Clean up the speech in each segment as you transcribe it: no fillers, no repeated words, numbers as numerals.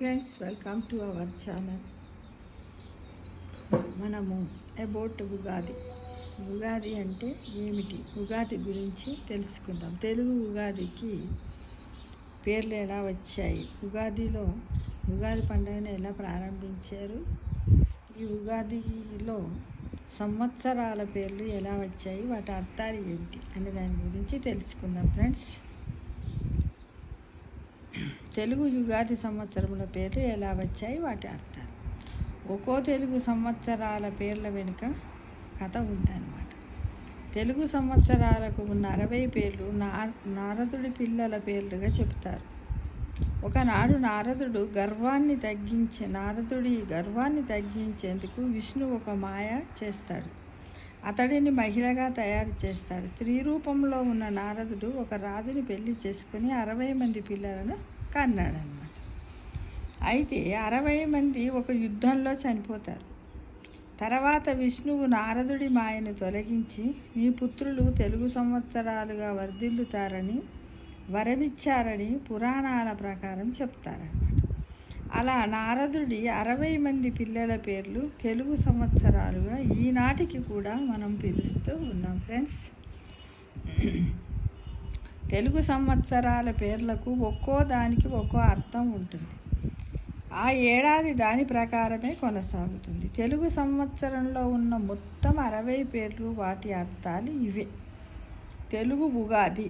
Friends, welcome to our channel. మనము about Ugadi అంటే ఏమిటి, ఉగాది గురించి తెలుసుకుందాం. తెలుగు ఉగాదికి పేర్లు ఎలా వచ్చాయి, ఉగాది పండుగను ఎలా ప్రారంభించారు, ఈ ఉగాదిలో సంవత్సరాల పేర్లు ఎలా వచ్చాయి, వాటి అర్థాలు ఏమిటి అనే దాని గురించి తెలుసుకుందాం. ఫ్రెండ్స్, తెలుగు యుగాది సంవత్సరముల పేర్లు ఎలా వచ్చాయి, వాటి అర్థాలు. ఒక్కో తెలుగు సంవత్సరాల పేర్ల వెనుక కథ ఉందన్నమాట. తెలుగు సంవత్సరాలకు ఉన్న 60 పేర్లు నారదుడి పిల్లల పేర్లుగా చెబుతారు. ఒకనాడు నారదుడి గర్వాన్ని తగ్గించేందుకు విష్ణు ఒక మాయ చేస్తాడు. అతడిని మహిళగా తయారు చేస్తాడు. స్త్రీ రూపంలో ఉన్న నారదుడు ఒక రాజుని పెళ్లి చేసుకుని 60 మంది పిల్లలను కన్నాడనమాట. అయితే 60 మంది ఒక యుద్ధంలో చనిపోతారు. తర్వాత విష్ణువు నారదుడి మాయను తొలగించి మీ పుత్రులు తెలుగు సంవత్సరాలుగా వర్ధిల్లుతారని వరమిచ్చారని పురాణాల ప్రకారం చెప్తారన్నమాట. అలా నారదుడి 60 మంది పిల్లల పేర్లు తెలుగు సంవత్సరాలుగా ఈనాటికి కూడా మనం పిలుస్తూ ఉన్నాం. ఫ్రెండ్స్, తెలుగు సంవత్సరాల పేర్లకు ఒక్కో దానికి ఒక్కో అర్థం ఉంటుంది. ఆ ఏడాది దాని ప్రకారమే కొనసాగుతుంది. తెలుగు సంవత్సరంలో ఉన్న మొత్తం 60 పేర్లు, వాటి అర్థాలు ఇవే. తెలుగు ఉగాది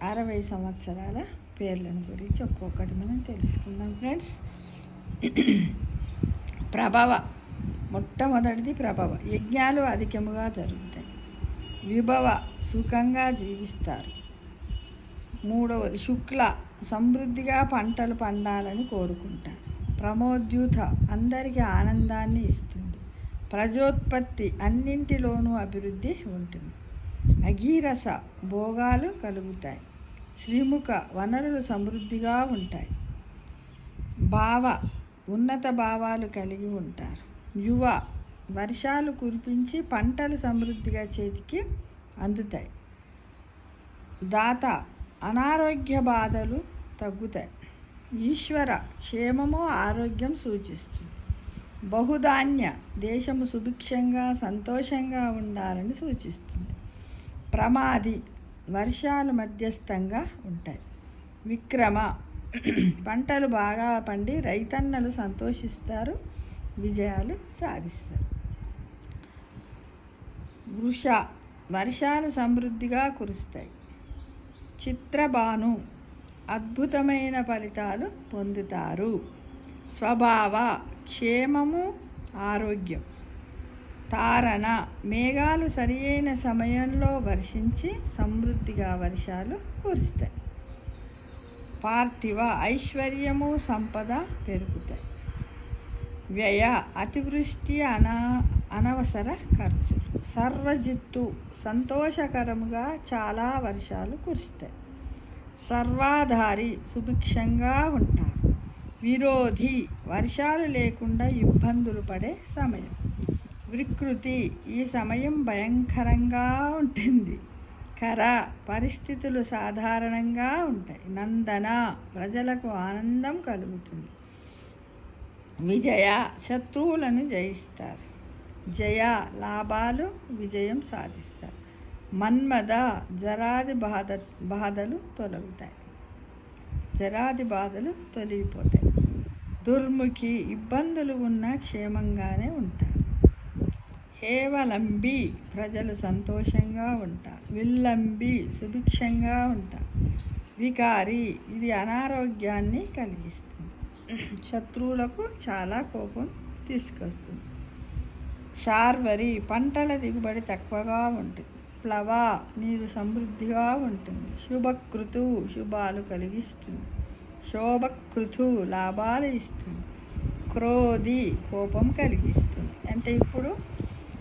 60 సంవత్సరాల పేర్లను గురించి ఒక్కొక్కటి మనం తెలుసుకుందాం. ఫ్రెండ్స్, ప్రభవ, మొట్టమొదటిది ప్రభవ. యజ్ఞాలు అధికముగా జరుగుతాయి. విభవ, సుఖంగా జీవిస్తారు. మూడవది శుక్ల, సమృద్ధిగా పంటలు పండాలని కోరుకుంటారు. ప్రమోద్యూత, అందరికీ ఆనందాన్ని ఇస్తుంది. ప్రజోత్పత్తి, అన్నింటిలోనూ అభివృద్ధి ఉంటుంది. అగీరస, భోగాలు కలుగుతాయి. శ్రీముఖ, వనరులు సమృద్ధిగా ఉంటాయి. భావ, ఉన్నత భావాలు కలిగి ఉంటారు. యువ, వర్షాలు కురిపించి పంటలు సమృద్ధిగా చేతికి అందుతాయి. దాత, అనారోగ్య బాధలు తగ్గుతాయి. ఈశ్వర, క్షేమము ఆరోగ్యం సూచిస్తుంది. బహుధాన్య, దేశము సుభిక్షంగా సంతోషంగా ఉండాలని సూచిస్తుంది. ప్రమాది, వర్షాలు మధ్యస్థంగా ఉంటాయి. విక్రమ, పంటలు బాగా పండి రైతన్నలు సంతోషిస్తారు, విజయాలు సాధిస్తారు. వృష, వర్షాలు సమృద్ధిగా కురుస్తాయి. చిత్రభాను, అద్భుతమైన ఫలితాలు పొందుతారు. స్వభావ, క్షేమము ఆరోగ్యం. తారణ, మేఘాలు సరియైన సమయంలో వర్షించి సమృద్ధిగా వర్షాలు కురుస్తాయి. పార్థివ, ఐశ్వర్యము సంపద పెరుగుతాయి. వ్యయ, అతివృష్టి అనవసర ఖర్చులు. సర్వజిత్తు, సంతోషకరముగా చాలా వర్షాలు కురుస్తాయి. సర్వాధారి, సుభిక్షంగా ఉంటారు. విరోధి, వర్షాలు లేకుండా ఇబ్బందులు పడే సమయం. వికృతి, ఈ సమయం భయంకరంగా ఉంటుంది. కర, పరిస్థితులు సాధారణంగా ఉంటాయి. నందన, ప్రజలకు ఆనందం కలుగుతుంది. విజయ, శత్రువులను జయిస్తారు. జయ, లాభాలు, విజయం సాధిస్తారు. మన్మద, బాధలు తొలగిపోతాయి. దుర్ముఖి, ఇబ్బందులు ఉన్నా క్షేమంగానే ఉంటారు. హేవలంబి, ప్రజలు సంతోషంగా ఉంటారు. విల్లంబి, సుభిక్షంగా ఉంటారు. వికారి, ఇది అనారోగ్యాన్ని కలిగిస్తుంది. శత్రువులకు చాలా కోపం తీసుకొస్తుంది. శార్వరి, పంటల దిగుబడి తక్కువగా ఉంటుంది. ప్లవ, నీరు సమృద్ధిగా ఉంటుంది. శుభకృతు, శుభాలు కలిగిస్తుంది. శోభకృతు, లాభాలు ఇస్తుంది. క్రోధి, కోపం కలిగిస్తుంది. అంటే ఇప్పుడు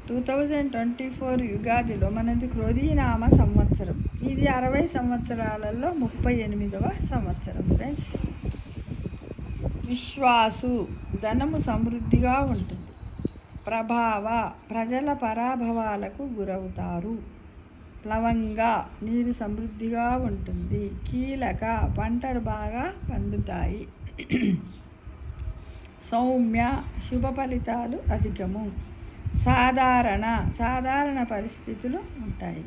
2024 యుగాదిలో మనది క్రోధీనామ సంవత్సరం. ఇది 60 సంవత్సరాలలో 38వ సంవత్సరం. ఫ్రెండ్స్, విశ్వాసు, ధనము సమృద్ధిగా ఉంటుంది. ప్రభావ, ప్రజల పరాభవాలకు గురవుతారు. ప్లవంగ, నీరు సమృద్ధిగా ఉంటుంది. కీలక, పంటలు బాగా పండుతాయి. సౌమ్య శుభ ఫలితాలు అధికము. సాధారణ పరిస్థితులు ఉంటాయి.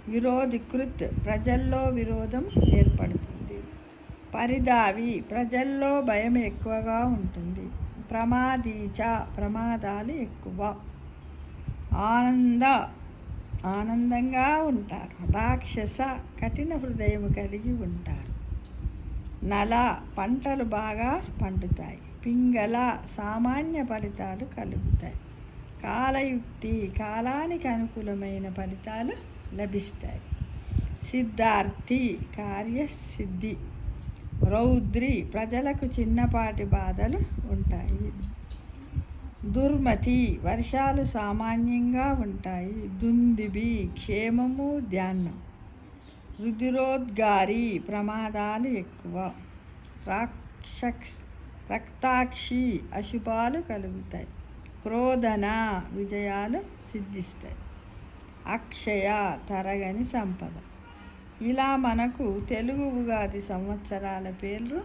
విరోధికృత్ ప్రజల్లో విరోధం ఏర్పడుతుంది. పరిదావి ప్రజల్లో భయం ఎక్కువగా ఉంటుంది. ప్రమాదీచ ప్రమాదాలు ఎక్కువ. ఆనందంగా ఉంటారు. రాక్షస కఠిన హృదయం కలిగి ఉంటారు. నల పంటలు బాగా పండుతాయి. పింగళ సామాన్య ఫలితాలు కలుగుతాయి. కాలయుక్తి కాలానికి అనుకూలమైన ఫలితాలు లభిస్తాయి. సిద్ధార్థి కార్యసిద్ధి. రౌద్రి ప్రజలకు చిన్నపాటి బాధలు ఉంటాయి. దుర్మతి వర్షాలు సామాన్యంగా ఉంటాయి. దుందిబి క్షేమము ధ్యానం. రుధిరోద్గారి ప్రమాదాలు ఎక్కువ. రక్తాక్షి అశుభాలు కలుగుతాయి. క్రోధన విజయాలు సిద్ధిస్తాయి. అక్షయ తరగని సంపద. ఇలా మనకు తెలుగు ఉగాది సంవత్సరాల పేర్లు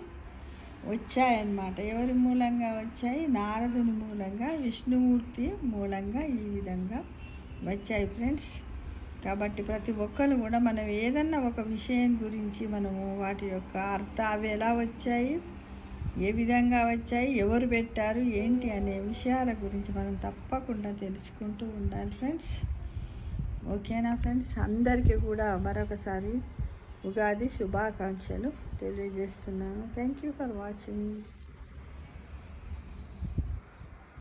వచ్చాయన్నమాట. ఎవరి మూలంగా వచ్చాయి? నారదుని మూలంగా, విష్ణుమూర్తి మూలంగా ఈ విధంగా వచ్చాయి ఫ్రెండ్స్. కాబట్టి ప్రతి ఒక్కరు కూడా మనం ఏదన్నా ఒక విషయం గురించి మనము వాటి యొక్క అవి ఎలా వచ్చాయి, ఏ విధంగా వచ్చాయి, ఎవరు పెట్టారు, ఏంటి అనే విషయాల గురించి మనం తప్పకుండా తెలుసుకుంటూ ఉండాలి ఫ్రెండ్స్. ఓకేనా ఫ్రెండ్స్? అందరికీ కూడా మరొకసారి ఉగాది శుభాకాంక్షలు తెలియజేస్తున్నాను. Thank you for watching.